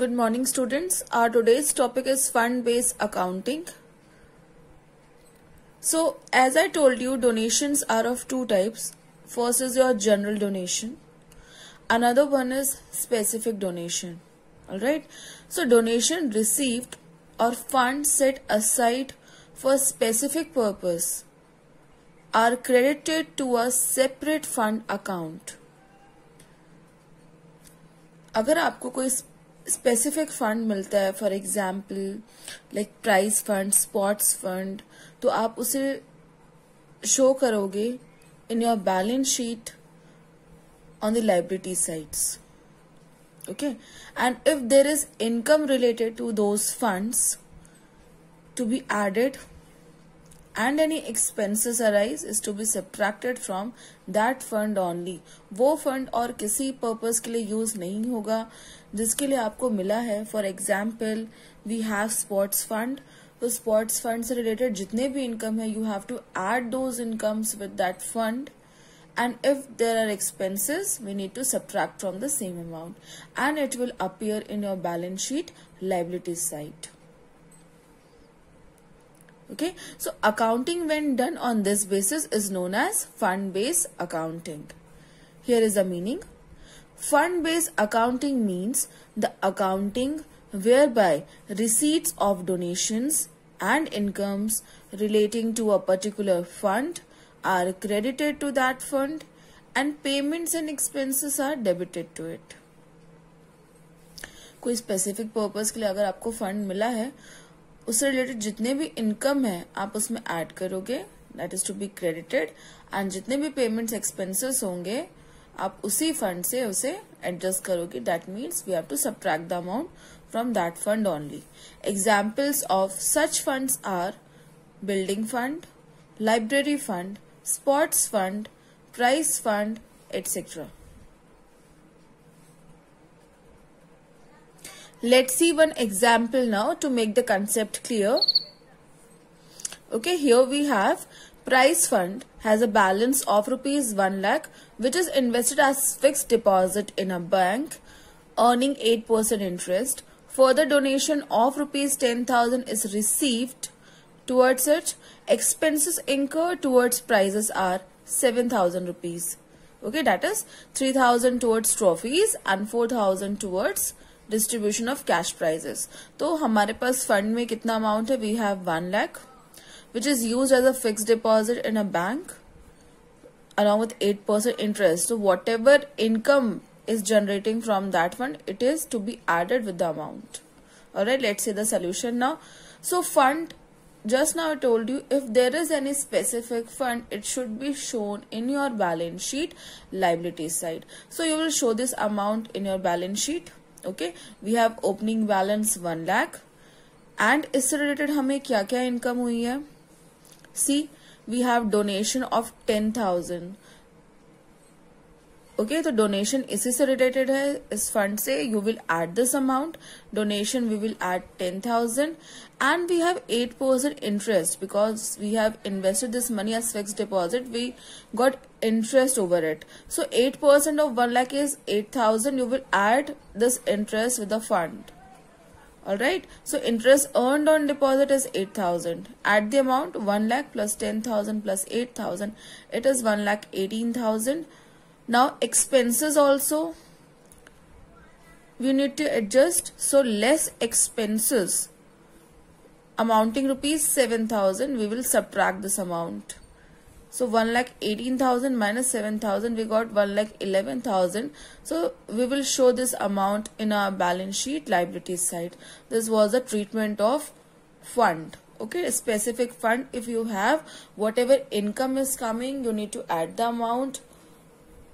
Good morning, students. Our today's topic is fund-based accounting. So, as I told you, donations are of two types. First is your general donation. Another one is specific donation. Alright. So, donation received or funds set aside for specific purpose are credited to a separate fund account. अगर आपको कोई specific fund मिलता है, for example like prize fund, sports fund, तो आप उसे show करोगे in your balance sheet on the liability sides. Okay, and if there is income related to those funds to be added and any expenses arise is to be subtracted from that fund only. वो fund और किसी purpose के लिए use नहीं होगा जिसके लिए आपको मिला है. For example we have sports fund, तो स्पोर्ट्स फंड से रिलेटेड जितने भी इनकम है you have to add those incomes with that fund, and if there are expenses we need to subtract from the same amount and it will appear in your balance sheet liabilities side. Okay, so accounting when done on this basis is known as fund-based accounting. Here is the meaning. Fund-based accounting means the accounting whereby receipts of donations and incomes relating to a particular fund are credited to that fund and payments and expenses are debited to it. कोई specific purpose के लिए अगर आपको fund मिला है, उससे related जितने भी इनकम है आप उसमें ऐड करोगे, that is to be credited, and जितने भी पेमेंट्स एक्सपेंसेस होंगे आप उसी फंड से उसे एडजस्ट करोगे. That means we have to subtract the amount from that fund only. Examples of such funds are building fund, library fund, sports fund, prize fund, etcetera. Let's see one example now to make the concept clear. Okay, here we have prize fund has a balance of rupees 1 lakh which is invested as fixed deposit in a bank earning 8% interest. Further donation of rupees 10,000 is received towards it. Expenses incurred towards prizes are 7,000 rupees. Okay, that is 3,000 towards trophies and 4,000 towards distribution of cash prizes. तो हमारे पास fund में कितना amount है? We have 1 lakh which is used as a fixed deposit in a bank along with 8% interest. So whatever income is generating from that fund, it is to be added with the amount. Alright, let's see the solution now. So fund, just now I told you, if there is any specific fund, it should be shown in your balance sheet liability side. So you will show this amount in your balance sheet. Okay, we have opening balance 1 lakh and इससे related हमें क्या क्या income हुई है? See, we have donation of 10,000. Okay, तो donation इसी से related है, इस फंड से. You will add this amount, donation we will add 10,000 and we have 8% interest because we have invested this money as fixed deposit. We got interest over it. So 8% of 1 lakh is 8,000. You will add this interest with the fund. Alright, so interest earned on deposit is 8,000. Add the amount 1 lakh plus 10,000 plus 8,000. It is 1 lakh 18,000. Now expenses also we need to adjust. So less expenses amounting rupees 7,000, we will subtract this amount. So 1 lakh 18,000 minus 7,000, we got 1 lakh 11,000. So we will show this amount in our balance sheet liabilities side. This was the treatment of fund. Okay, a specific fund. If you have whatever income is coming, you need to add the amount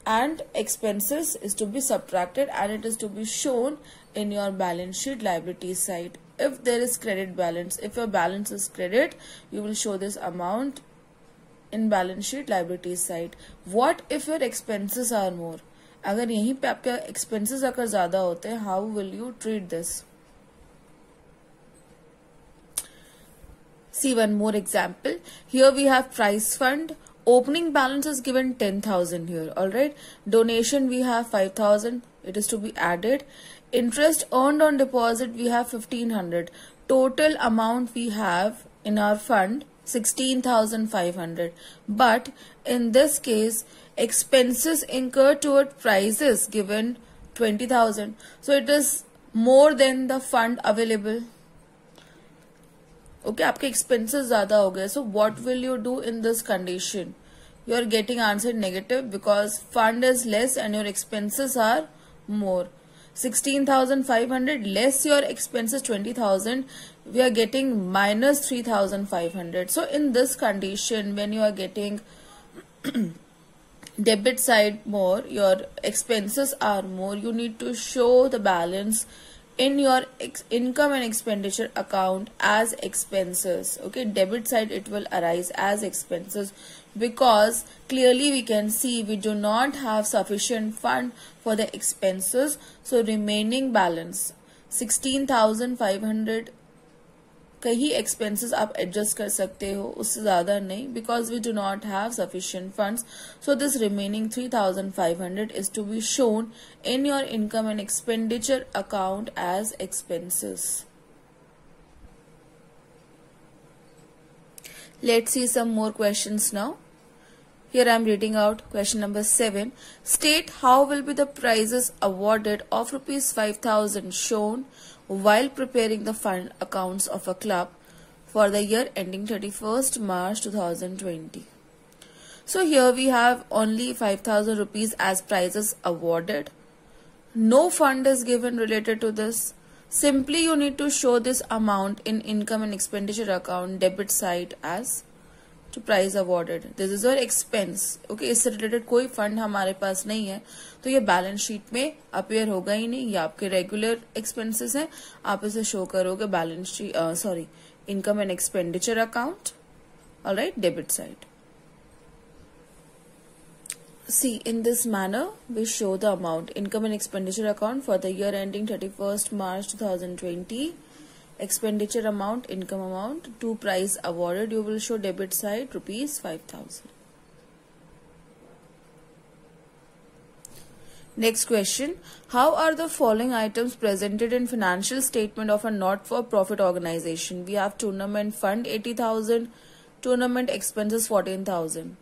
and expenses is to be subtracted and it is to be shown in your balance sheet liabilities side. If there is credit balance, if your balance is credit, you will show this amount in balance sheet liabilities side. What if your expenses are more? अगर यहीं पे आपके expenses अगर ज़्यादा होते हैं, how will you treat this? See one more example. Here we have prize fund. Opening balance is given 10,000 here. Alright. Donation we have 5,000. it is to be added. Interest earned on deposit, we have 1500. Total amount we have in our fund 16,500. But in this case, expenses incurred toward prices given 20,000. So it is more than the fund available. Okay, आपके expenses ज़्यादा हो गए. So what will you do in this condition? You are getting answer negative because fund is less and your expenses are more. 16,500 less your expenses 20,000, we are getting minus 3,500. So in this condition, when you are getting debit side more, your expenses are more, you need to show the balance in your income and expenditure account as expenses. Okay, debit side it will arise as expenses because clearly we can see we do not have sufficient fund for the expenses. So remaining balance 16,500 कहीं expenses आप adjust कर सकते हो, उससे ज़्यादा नहीं, because we do not have sufficient funds. So this remaining 3,500 is to be shown in your income and expenditure account as expenses. Let's see some more questions now. Here I am reading out question number 7. State how will be the prizes awarded of rupees 5,000 shown while preparing the fund accounts of a club for the year ending 31st March 2020. So here we have only 5,000 rupees as prizes awarded. No fund is given related to this. Simply you need to show this amount in income and expenditure account debit side as to prize awarded. This is your expense. Okay, इससे related कोई fund हमारे पास नहीं है तो ये balance sheet में appear होगा ही नहीं. ये आपके रेगुलर एक्सपेंसेस हैं, आप इसे शो करोगे balance sheet sorry income and expenditure account. Alright, debit side. See, in this manner we show the amount income and expenditure account for the year ending 31st March 2020. Expenditure amount, income amount, to prize awarded, you will show debit side rupees 5,000. Next question. How are the following items presented in financial statement of a not-for-profit organization? We have tournament fund 80,000, tournament expenses 14,000.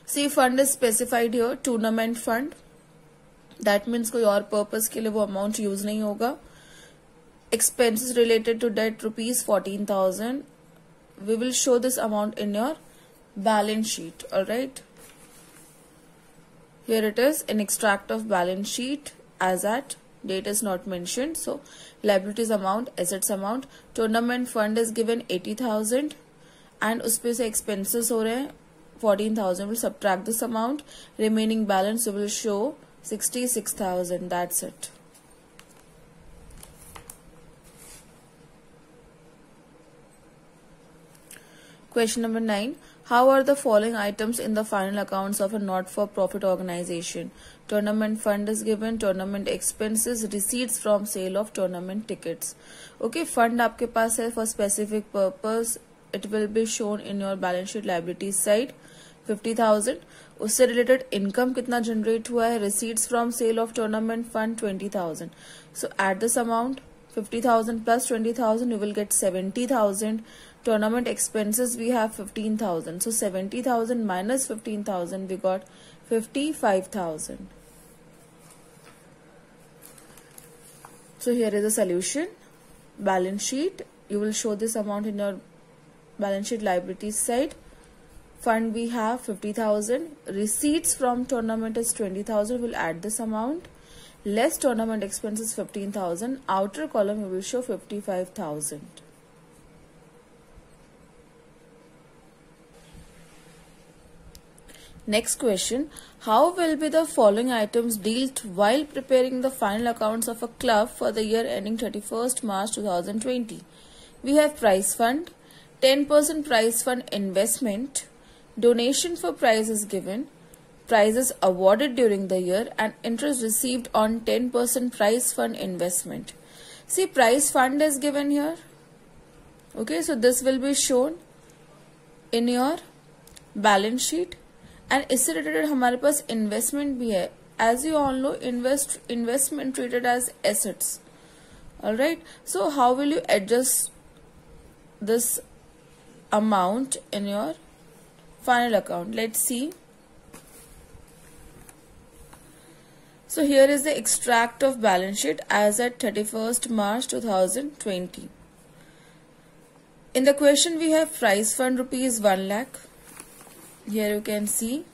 See, fund is specified here, tournament fund. That means कोई और purpose के लिए वो amount use नहीं होगा. Expenses related to debt rupees 14,000. We will show this amount in your balance sheet. Alright. Here it is in extract of balance sheet as at date is not mentioned. So liabilities amount, assets amount. Tournament fund is given 80,000 and उसपे से expenses हो रहे हैं 14,000. We'll subtract this amount. Remaining balance we will show 66,000. That's it. Question number 9. How are the following items in the final accounts of a not-for-profit organization? Tournament fund is given, tournament expenses, receipts from sale of tournament tickets. Okay, fund आपके पास है for specific purpose. It will be shown in your balance sheet liabilities side 50,000. उससे related income कितना generate हुआ है? Receipts from sale of tournament fund 20,000. So add this amount 50,000 plus 20,000, you will get 70,000. Tournament expenses we have 15,000. So 70,000 minus 15,000 we got 55,000. So here is the solution. Balance sheet. You will show this amount in your balance sheet liabilities side. Fund we have 50,000. Receipts from tournament is 20,000. We'll add this amount. Less tournament expenses 15,000. Outer column we will show 55,000. Next question. How will be the following items dealt while preparing the final accounts of a club for the year ending 31st March 2020? We have prize fund, 10% prize fund investment, donation for prizes given, prizes awarded during the year and interest received on 10% prize fund investment. See, prize fund is given here. Okay, so this will be shown in your balance sheet. And इससे related हमारे पास investment भी है as you all know, investment treated as assets. All right. So how will you adjust this amount in your final account? Let's see. So here is the extract of balance sheet as at 31st March 2020. In the question we have price fund rupees 1 lakh. Here you can see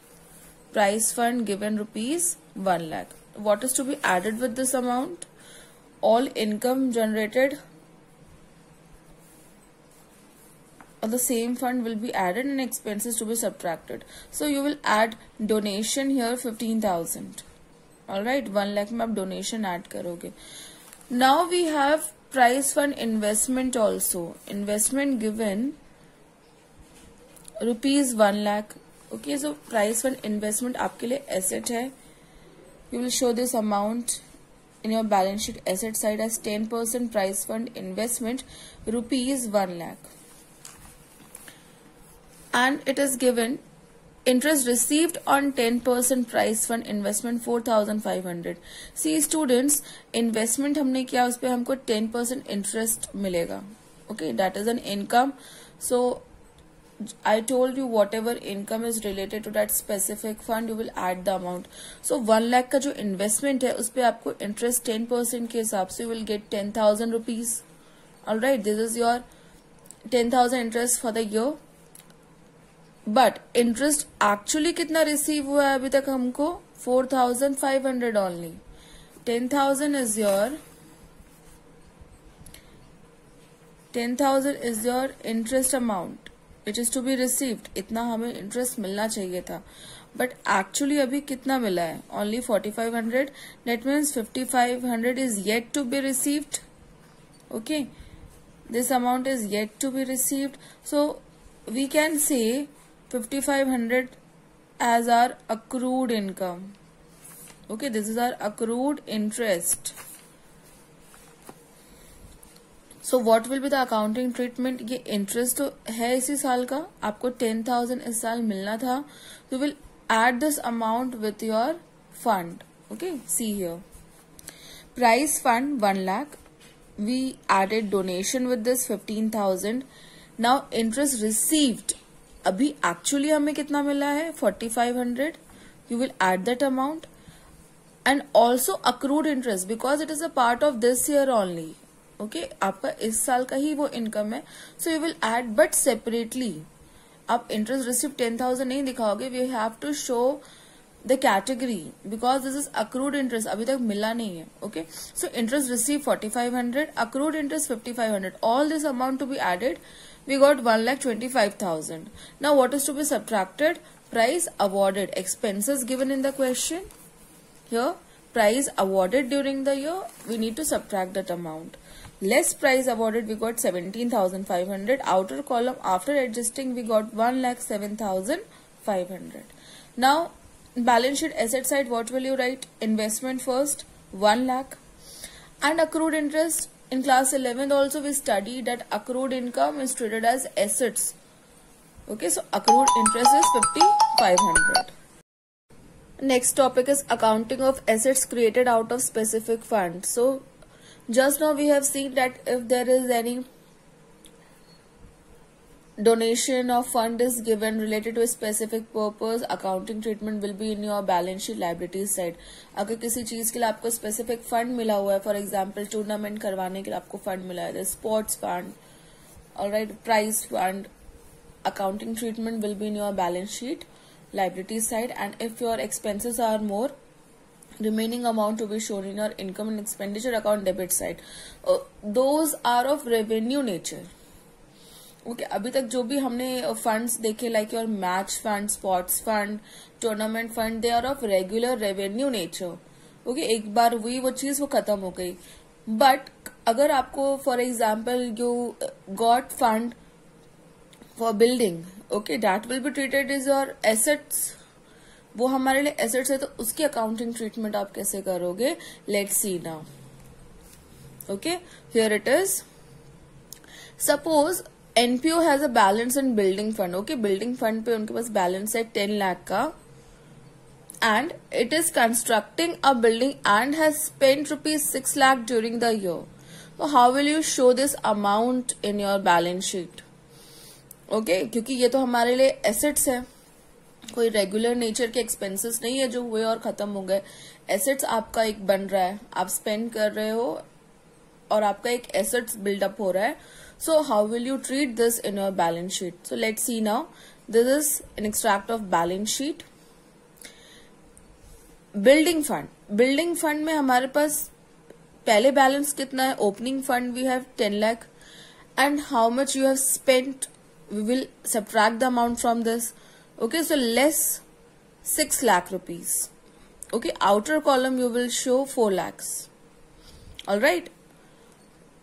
price fund given rupees 1 lakh. What is to be added with this amount? All income generated on the same fund will be added and expenses to be subtracted. So you will add donation here 15,000. Alright, 1 lakh में आप donation add करोगे. Now we have price fund investment also. Investment given rupees 1 lakh. Okay, so price fund investment आपके लिए asset है. You will show this amount in your balance sheet asset side as 10% price fund investment rupees 1 lakh. And it is given interest received on 10% price fund investment 4,500. See students, investment हमने किया उस पे हमको 10% interest मिलेगा. Okay, that is an income. So I told you whatever income is related to that specific fund, you will add the amount. So 1 lakh का जो investment है उस पे आपको interest 10% के हिसाब से you will get 10,000 rupees. Alright, this is your 10,000 interest for the year. But interest actually कितना रिसीव हुआ है अभी तक हमको 4,500 only. 10,000 is your interest amount which is to be received. इतना हमें इंटरेस्ट मिलना चाहिए था बट एक्चुअली अभी कितना मिला है? Only 4,500. That means 5,500 is yet to be received. Okay, this amount is yet to be received. So we can say 5,500 as our accrued income. Okay, this is our accrued interest. So what will be the accounting treatment? ये interest तो है इसी साल का, आपको 10,000 इस साल मिलना था. You will add this amount with your fund. Okay, see here. Price fund 1 lakh. We added donation with this 15,000. Now interest received. अभी एक्चुअली हमें कितना मिला है? 4,500. You will add that amount and also accrued interest because it is a part of this year only. Okay, आपका इस साल का ही वो इनकम है. So you will add but separately. आप इंटरेस्ट रिसीव 10,000 नहीं दिखाओगे. We have to show the category because this is accrued interest, अभी तक मिला नहीं है. Okay, so interest receive 4,500, accrued interest 5,500. All this amount to be added. We got 1,25,000. Now what is to be subtracted? Price awarded. Expenses given in the question. Here, price awarded during the year. We need to subtract that amount. Less price awarded, we got 17,500. Outer column, after adjusting, we got 1,07,500. Now, balance sheet asset side, what will you write? Investment first, 1 lakh. And accrued interest. In class 11th also we studied that accrued income is treated as assets. Okay, so accrued interest is 5,500. Next topic is accounting of assets created out of specific fund. So just now we have seen that if there is any donation or fund is given related to a specific purpose, accounting treatment will be in your balance sheet liabilities side. अगर किसी चीज के लिए आपको specific fund मिला हुआ है, for example tournament करवाने के लिए आपको फंड मिला है, sports fund, alright, prize fund, accounting treatment will be in your balance sheet liabilities side. And if your expenses are more, remaining amount to be shown in your income and expenditure account debit side. Those are of revenue nature. Okay, अभी तक जो भी हमने funds देखे like your match fund, sports fund, tournament fund, they are of regular revenue nature. Okay, एक बार हुई वो चीज, वो खत्म हो गई. बट अगर आपको for example you got fund for building, okay, that will be treated is your assets. वो हमारे लिए एसेट्स है, तो उसकी अकाउंटिंग ट्रीटमेंट आप कैसे करोगे? Let's see now. Okay, here it is. Suppose NPO has a balance in building fund. Okay, building fund पे उनके पास बैलेंस है 10 लाख का and it is constructing a building and has spent rupees 6 lakh during the year. So how will you show this amount in your balance sheet? Okay, क्योंकि ये तो हमारे लिए assets है, कोई रेगुलर नेचर के एक्सपेंसेस नहीं है जो हुए और खत्म हो गए. एसेट्स आपका एक बन रहा है, आप स्पेंड कर रहे हो और आपका एक एसेट्स बिल्डअप हो रहा है. So how will you treat this in your balance sheet? So let's see now. This is an extract of balance sheet. Building fund. Building fund में हमारे पास पहले बैलेंस कितना है? Opening fund we have 10 lakh and how much you have spent, we will subtract the amount from this. Okay, so less 6 lakh rupees. Okay, outer column you will show 4 lakhs. Alright.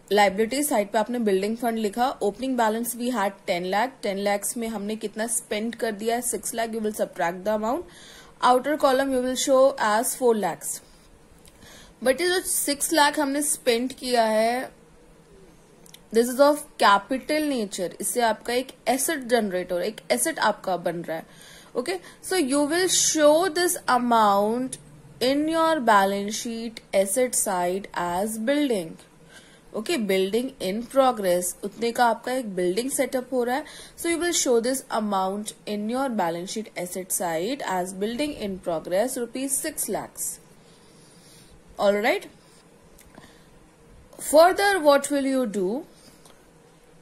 Liability side पे आपने building fund लिखा. Opening balance we had 10 lakh. 10 lakhs में हमने कितना spend कर दिया है? 6 lakh. You will subtract the amount. Outer column you will show as 4 lakhs. But ये जो 6 lakh हमने spend किया है, this is of capital nature. इससे आपका एक एसेट जनरेट हो रहा है, एक एसेट आपका बन रहा है. Okay, so you will show this amount in your balance sheet asset side as building. Okay, building in progress. उतने का आपका एक बिल्डिंग सेटअप हो रहा है. So you will show this amount in your balance sheet asset side as building in progress rupees 6 lakhs. Alright. Further what will you do?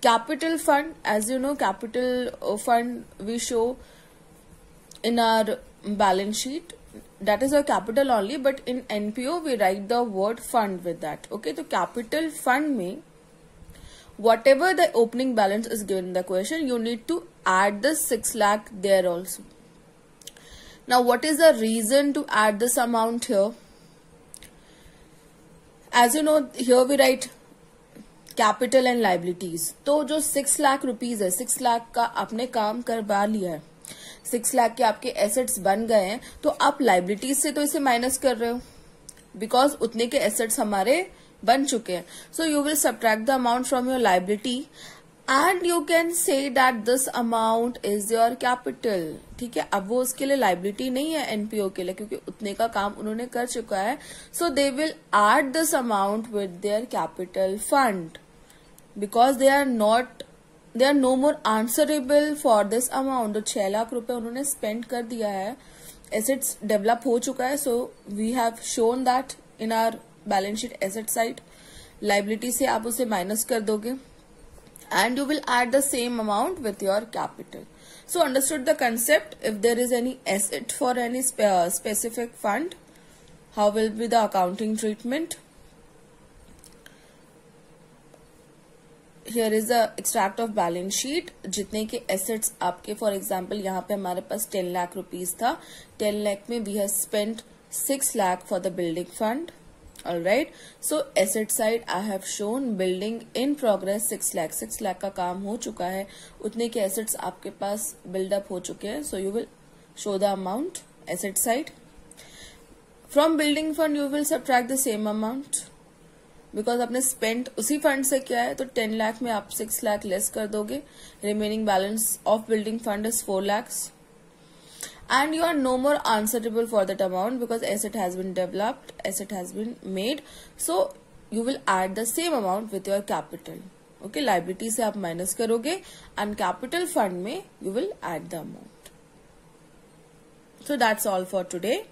Capital fund, as you know, capital fund we show in our balance sheet. That is our capital only, but in NPO we write the word fund with that. Okay, so capital fund में whatever the opening balance is given in the question, you need to add the 6 lakh there also. Now, what is the reason to add this amount here? As you know, here we write capital and liabilities. तो जो 6 lakh rupees है, 6 लाख का आपने काम करवा लिया है, 6 लाख के आपके एसेट्स बन गए हैं, तो आप लाइबिलिटीज से तो इसे माइनस कर रहे हो बिकॉज उतने के एसेट्स हमारे बन चुके हैं. सो you will subtract the amount from your liability and you can say that this amount is your capital. ठीक है, अब वो उसके लिए लाइबिलिटी नहीं है एनपीओ के लिए, क्योंकि उतने का काम उन्होंने कर चुका है. So they will add this amount with their capital fund because they are no more answerable for this amount. तो 6 लाख रुपए उन्होंने स्पेंड कर दिया है, एसेट्स डेवलप हो चुका है. So we have shown that in our balance sheet asset side. Liability से आप उसे माइनस कर दोगे and you will add the same amount with your capital. So understood the concept. If there is any asset for any specific fund, how will be the accounting treatment? Here is the extract of balance sheet. जितने के assets आपके, for example यहाँ पे हमारे पास 10 lakh rupees था. 10 lakh में we have spent 6 lakh for the building fund. Alright. So asset side I have shown building in progress 6 lakh. 6 lakh का काम हो चुका है, उतने के assets आपके पास build up हो चुके हैं. So you will show the amount asset side. From building fund you will subtract the same amount. Because आपने स्पेंड उसी फंड से किया है, तो 10 लाख में आप 6 लाख लेस कर दोगे. Remaining balance of building fund is 4 lakhs and you are no more answerable for that amount because asset has been developed, asset has been made. So you will add the same amount with your capital. Okay, liability से आप minus करोगे and capital fund में you will add the amount. So that's all for today.